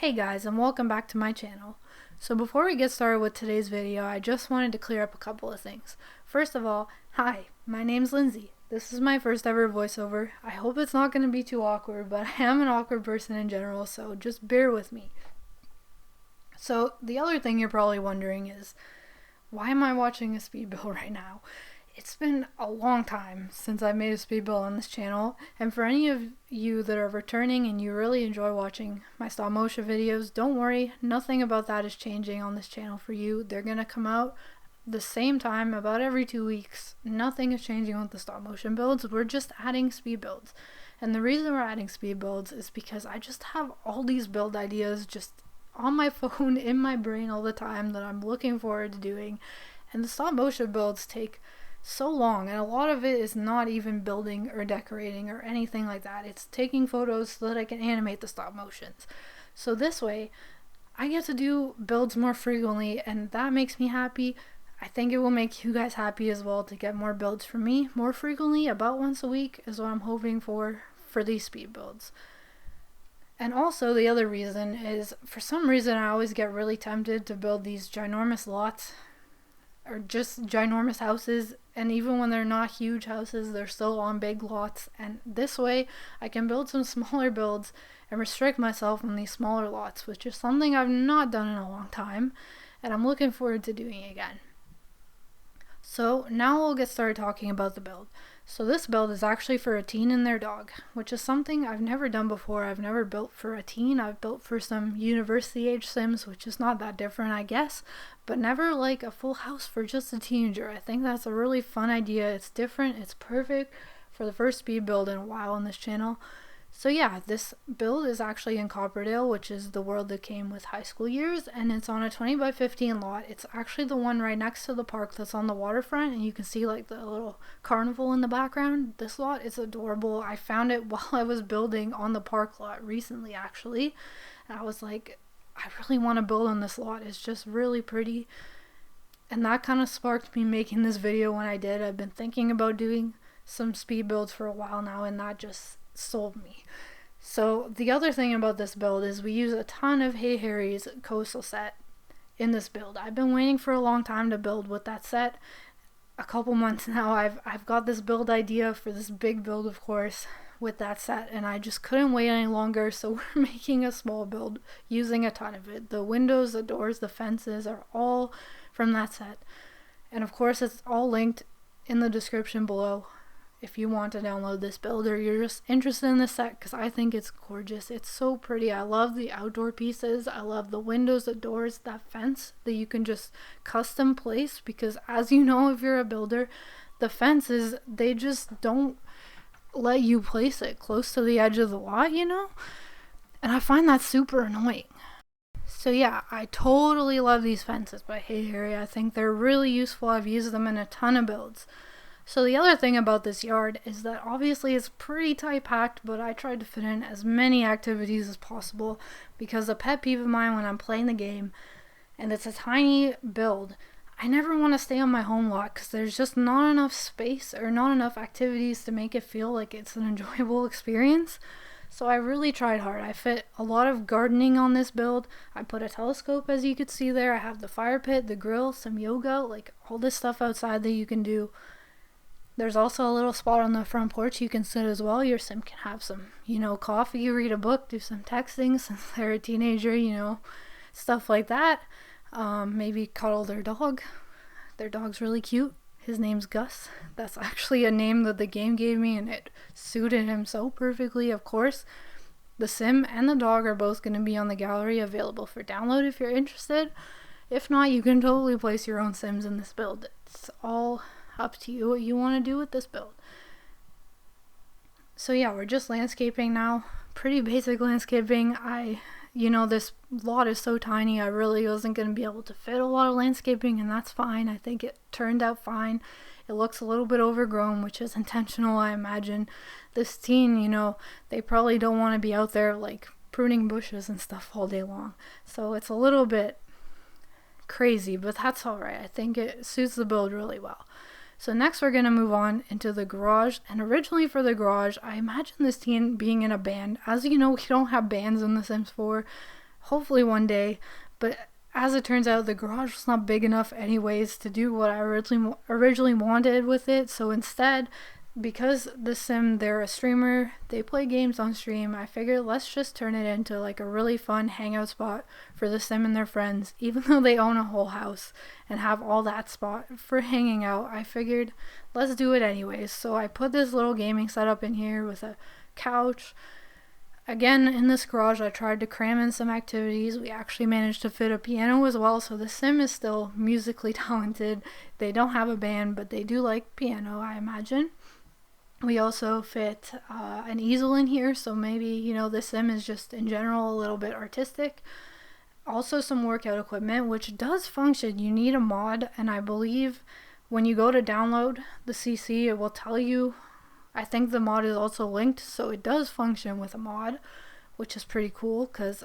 Hey guys, and welcome back to my channel. So before we get started with today's video, I just wanted to clear up a couple of things. First of all, hi, my name's Lindsay. This is my first ever voiceover. I hope it's not going to be too awkward, but I am an awkward person in general, so just bear with me. So the other thing you're probably wondering is, why am I watching a speed build right now? It's been a long time since I made a speed build on this channel, and for any of you that are returning and you really enjoy watching my stop motion videos, don't worry, nothing about that is changing on this channel for you. They're gonna come out the same time, about every 2 weeks. Nothing is changing with the stop motion builds. We're just adding speed builds. And the reason we're adding speed builds is because I just have all these build ideas just on my phone, in my brain all the time, that I'm looking forward to doing. And the stop motion builds take so long, and a lot of it is not even building or decorating or anything like that. It's taking photos so that I can animate the stop motions. So this way I get to do builds more frequently, and that makes me happy. I think it will make you guys happy as well to get more builds from me more frequently. About once a week is what I'm hoping for these speed builds. And also the other reason is, for some reason I always get really tempted to build these ginormous lots or just ginormous houses, and even when they're not huge houses, they're still on big lots, and this way I can build some smaller builds and restrict myself on these smaller lots, which is something I've not done in a long time, and I'm looking forward to doing again. So now we'll get started talking about the build. So this build is actually for a teen and their dog, which is something I've never done before. I've never built for a teen. I've built for some university age sims, which is not that different, I guess, but never like a full house for just a teenager. I think that's a really fun idea. It's different. It's perfect for the first speed build in a while on this channel. So yeah, this build is actually in Copperdale, which is the world that came with high school years, and it's on a 20 by 15 lot. It's actually the one right next to the park that's on the waterfront, and you can see like the little carnival in the background. This lot is adorable. I found it while I was building on the park lot recently, actually, and I was like, I really want to build on this lot. It's just really pretty, and that kind of sparked me making this video when I did. I've been thinking about doing some speed builds for a while now, and that just sold me. So the other thing about this build is we use a ton of Hey Harry's coastal set in this build. I've been waiting for a long time to build with that set. A couple months now. I've got this build idea for this big build, of course, with that set, and I just couldn't wait any longer, so we're making a small build using a ton of it. The windows, the doors, the fences are all from that set, and of course it's all linked in the description below if you want to download this build or you're just interested in this set, because I think it's gorgeous. It's so pretty. I love the outdoor pieces. I love the windows, the doors, that fence that you can just custom place, because as you know, if you're a builder, the fences, they just don't let you place it close to the edge of the lot, you know? And I find that super annoying. So yeah, I totally love these fences by Hey Harry. I think they're really useful. I've used them in a ton of builds. So the other thing about this yard is that obviously it's pretty tight packed, but I tried to fit in as many activities as possible, because a pet peeve of mine when I'm playing the game, and it's a tiny build, I never want to stay on my home lot because there's just not enough space or not enough activities to make it feel like it's an enjoyable experience. So I really tried hard. I fit a lot of gardening on this build. I put a telescope, as you could see there. I have the fire pit, the grill, some yoga, like all this stuff outside that you can do. There's also a little spot on the front porch you can sit as well. Your sim can have some, coffee, read a book, do some texting since they're a teenager, stuff like that. Maybe cuddle their dog. Their dog's really cute. His name's Gus. That's actually a name that the game gave me, and it suited him so perfectly. Of course, the sim and the dog are both going to be on the gallery, available for download if you're interested. If not, you can totally place your own sims in this build. It's all up to you what you want to do with this build. So yeah, we're just landscaping now. Pretty basic landscaping. This lot is so tiny, I really wasn't going to be able to fit a lot of landscaping, and that's fine. I think it turned out fine. It looks a little bit overgrown, which is intentional, I imagine. This teen, they probably don't want to be out there like pruning bushes and stuff all day long. So it's a little bit crazy, but that's alright. I think it suits the build really well. So next we're going to move on into the garage, and originally for the garage, I imagine this teen being in a band. As you know, we don't have bands in The Sims 4. hopefully one day. But as it turns out, the garage was not big enough anyways to do what I originally wanted with it. So instead, because The Sim, they're a streamer, they play games on stream, I figured let's just turn it into like a really fun hangout spot for The Sim and their friends. Even though they own a whole house and have all that spot for hanging out, I figured let's do it anyways. So I put this little gaming setup in here with a couch. Again, in this garage, I tried to cram in some activities. We actually managed to fit a piano as well, so The Sim is still musically talented. They don't have a band, but they do like piano, I imagine. We also fit an easel in here, so maybe, The Sim is just in general a little bit artistic. Also some workout equipment, which does function. You need a mod, and I believe when you go to download the CC, it will tell you. I think the mod is also linked, so it does function with a mod, which is pretty cool, because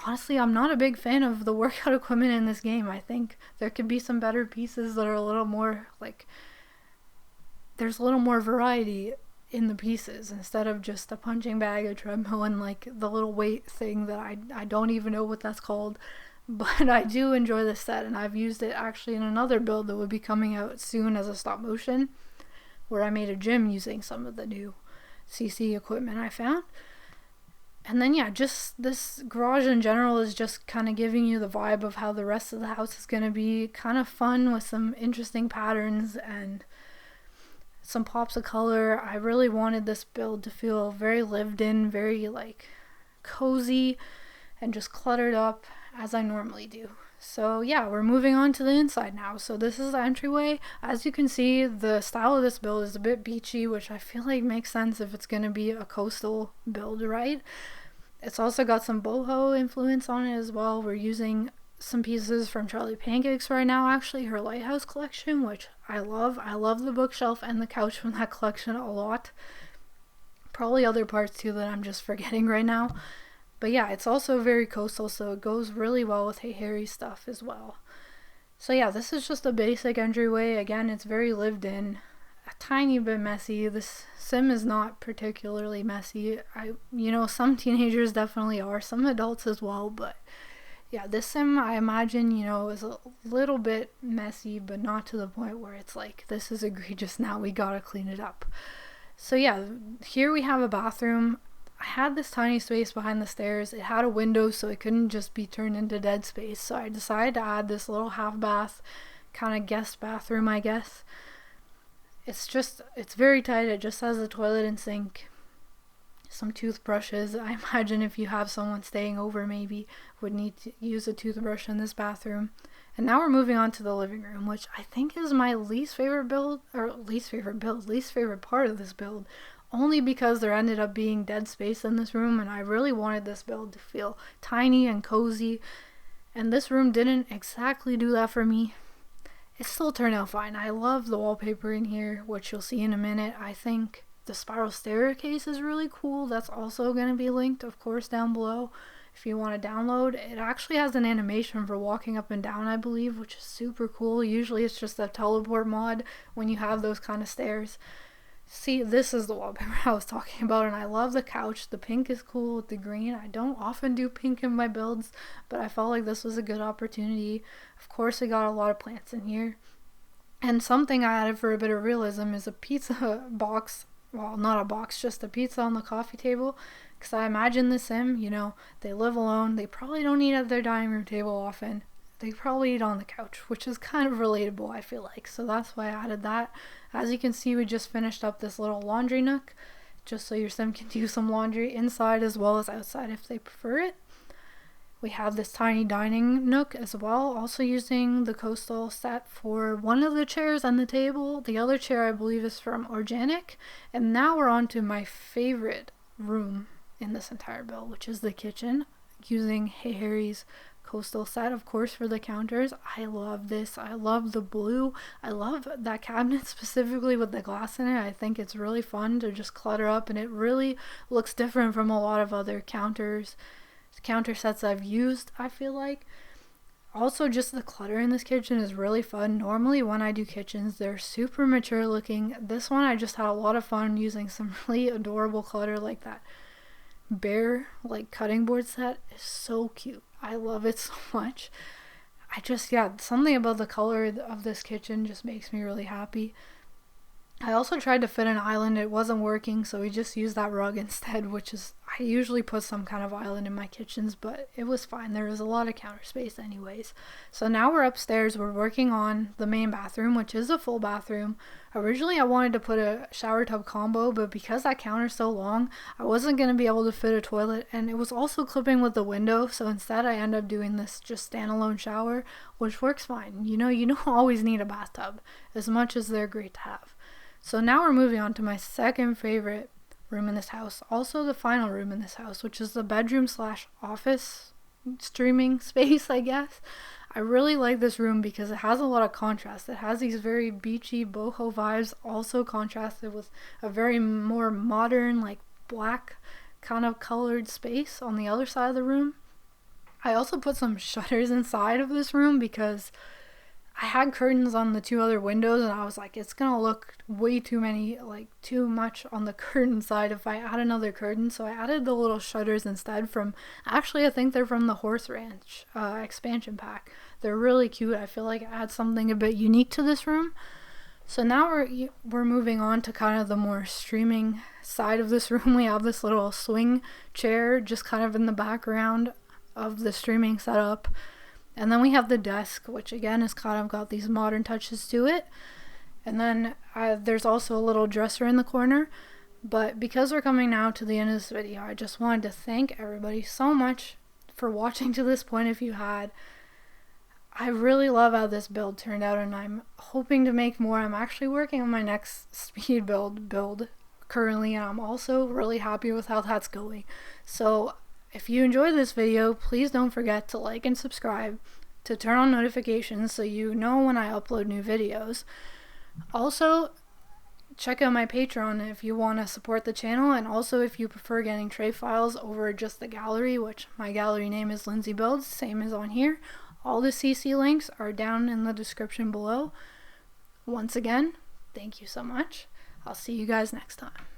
honestly, I'm not a big fan of the workout equipment in this game. I think there could be some better pieces that are a little more, there's a little more variety in the pieces, instead of just a punching bag, a treadmill, and the little weight thing that I don't even know what that's called. But I do enjoy this set, and I've used it actually in another build that will be coming out soon as a stop motion, where I made a gym using some of the new CC equipment I found. And then just this garage in general is just kind of giving you the vibe of how the rest of the house is going to be. Kind of fun with some interesting patterns and some pops of color. I really wanted this build to feel very lived in, very cozy, and just cluttered up as I normally do. So we're moving on to the inside now. So this is the entryway. As you can see, the style of this build is a bit beachy, which I feel like makes sense if it's going to be a coastal build, right? It's also got some boho influence on it as well. We're using some pieces from Charlie Pancakes right now, actually, her Lighthouse collection, which I love. I love the bookshelf and the couch from that collection a lot. Probably other parts too that I'm just forgetting right now. But it's also very coastal, so it goes really well with Hey Harry stuff as well. So this is just a basic entryway. Again, it's very lived in, a tiny bit messy. This Sim is not particularly messy. Some teenagers definitely are, some adults as well, but this Sim, I imagine, is a little bit messy, but not to the point where it's like, this is egregious, now we gotta clean it up. So here we have a bathroom. I had this tiny space behind the stairs. It had a window, so it couldn't just be turned into dead space. So I decided to add this little half bath, kind of guest bathroom, I guess. It's very tight. It just has a toilet and sink, some toothbrushes. I imagine if you have someone staying over, maybe would need to use a toothbrush in this bathroom. And now we're moving on to the living room, which I think is my least favorite part of this build. Only because there ended up being dead space in this room, and I really wanted this build to feel tiny and cozy, and this room didn't exactly do that for me. It still turned out fine. I love the wallpaper in here, which you'll see in a minute. I think the spiral staircase is really cool. That's also going to be linked, of course, down below if you want to download. It actually has an animation for walking up and down, I believe, which is super cool. Usually it's just a teleport mod when you have those kind of stairs. See, this is the wallpaper I was talking about, and I love the couch. The pink is cool with the green. I don't often do pink in my builds, but I felt like this was a good opportunity. Of course, I got a lot of plants in here. And something I added for a bit of realism is a pizza box. Well, not a box, just a pizza on the coffee table. Because I imagine the Sim, they live alone. They probably don't eat at their dining room table often. They probably eat on the couch, which is kind of relatable, I feel like. So that's why I added that. As you can see, we just finished up this little laundry nook, just so your Sim can do some laundry inside as well as outside if they prefer it. We have this tiny dining nook as well, also using the coastal set for one of the chairs and the table. The other chair, I believe, is from Organic. And now we're on to my favorite room in this entire build, which is the kitchen, using Hey Harry's coastal set, of course, for the counters. I love this. I love the blue. I love that cabinet specifically with the glass in it. I think it's really fun to just clutter up, and it really looks different from a lot of other counter sets I've used, I feel like. Also, just the clutter in this kitchen is really fun. Normally when I do kitchens, they're super mature looking. This one I just had a lot of fun using some really adorable clutter like that bear like cutting board set is so cute. I love it so much. Something about the color of this kitchen just makes me really happy. I also tried to fit an island. It wasn't working, so we just used that rug instead, I usually put some kind of island in my kitchens, but it was fine. There was a lot of counter space anyways. So now we're upstairs. We're working on the main bathroom, which is a full bathroom. Originally, I wanted to put a shower tub combo, but because that counter's so long, I wasn't going to be able to fit a toilet, and it was also clipping with the window, so instead I ended up doing this just standalone shower, which works fine. You don't always need a bathtub, as much as they're great to have. So now we're moving on to my second favorite room in this house, also the final room in this house, which is the bedroom / office streaming space, I guess. I really like this room because it has a lot of contrast. It has these very beachy boho vibes, also contrasted with a very more modern, like black kind of colored space on the other side of the room. I also put some shutters inside of this room because I had curtains on the 2 other windows, and I was like, it's gonna look way too much on the curtain side if I add another curtain. So I added the little shutters instead I think they're from the Horse Ranch expansion pack. They're really cute. I feel like it adds something a bit unique to this room. So now we're moving on to kind of the more streaming side of this room. We have this little swing chair just kind of in the background of the streaming setup. And then we have the desk, which again has kind of got these modern touches to it. And then there's also a little dresser in the corner. But because we're coming now to the end of this video, I just wanted to thank everybody so much for watching to this point if you had. I really love how this build turned out, and I'm hoping to make more. I'm actually working on my next speed build currently, and I'm also really happy with how that's going. So if you enjoyed this video, please don't forget to like and subscribe, to turn on notifications so you know when I upload new videos. Also, check out my Patreon if you want to support the channel, and also if you prefer getting tray files over just the gallery, which my gallery name is lindsaybuilds, same as on here. All the CC links are down in the description below. Once again, thank you so much. I'll see you guys next time.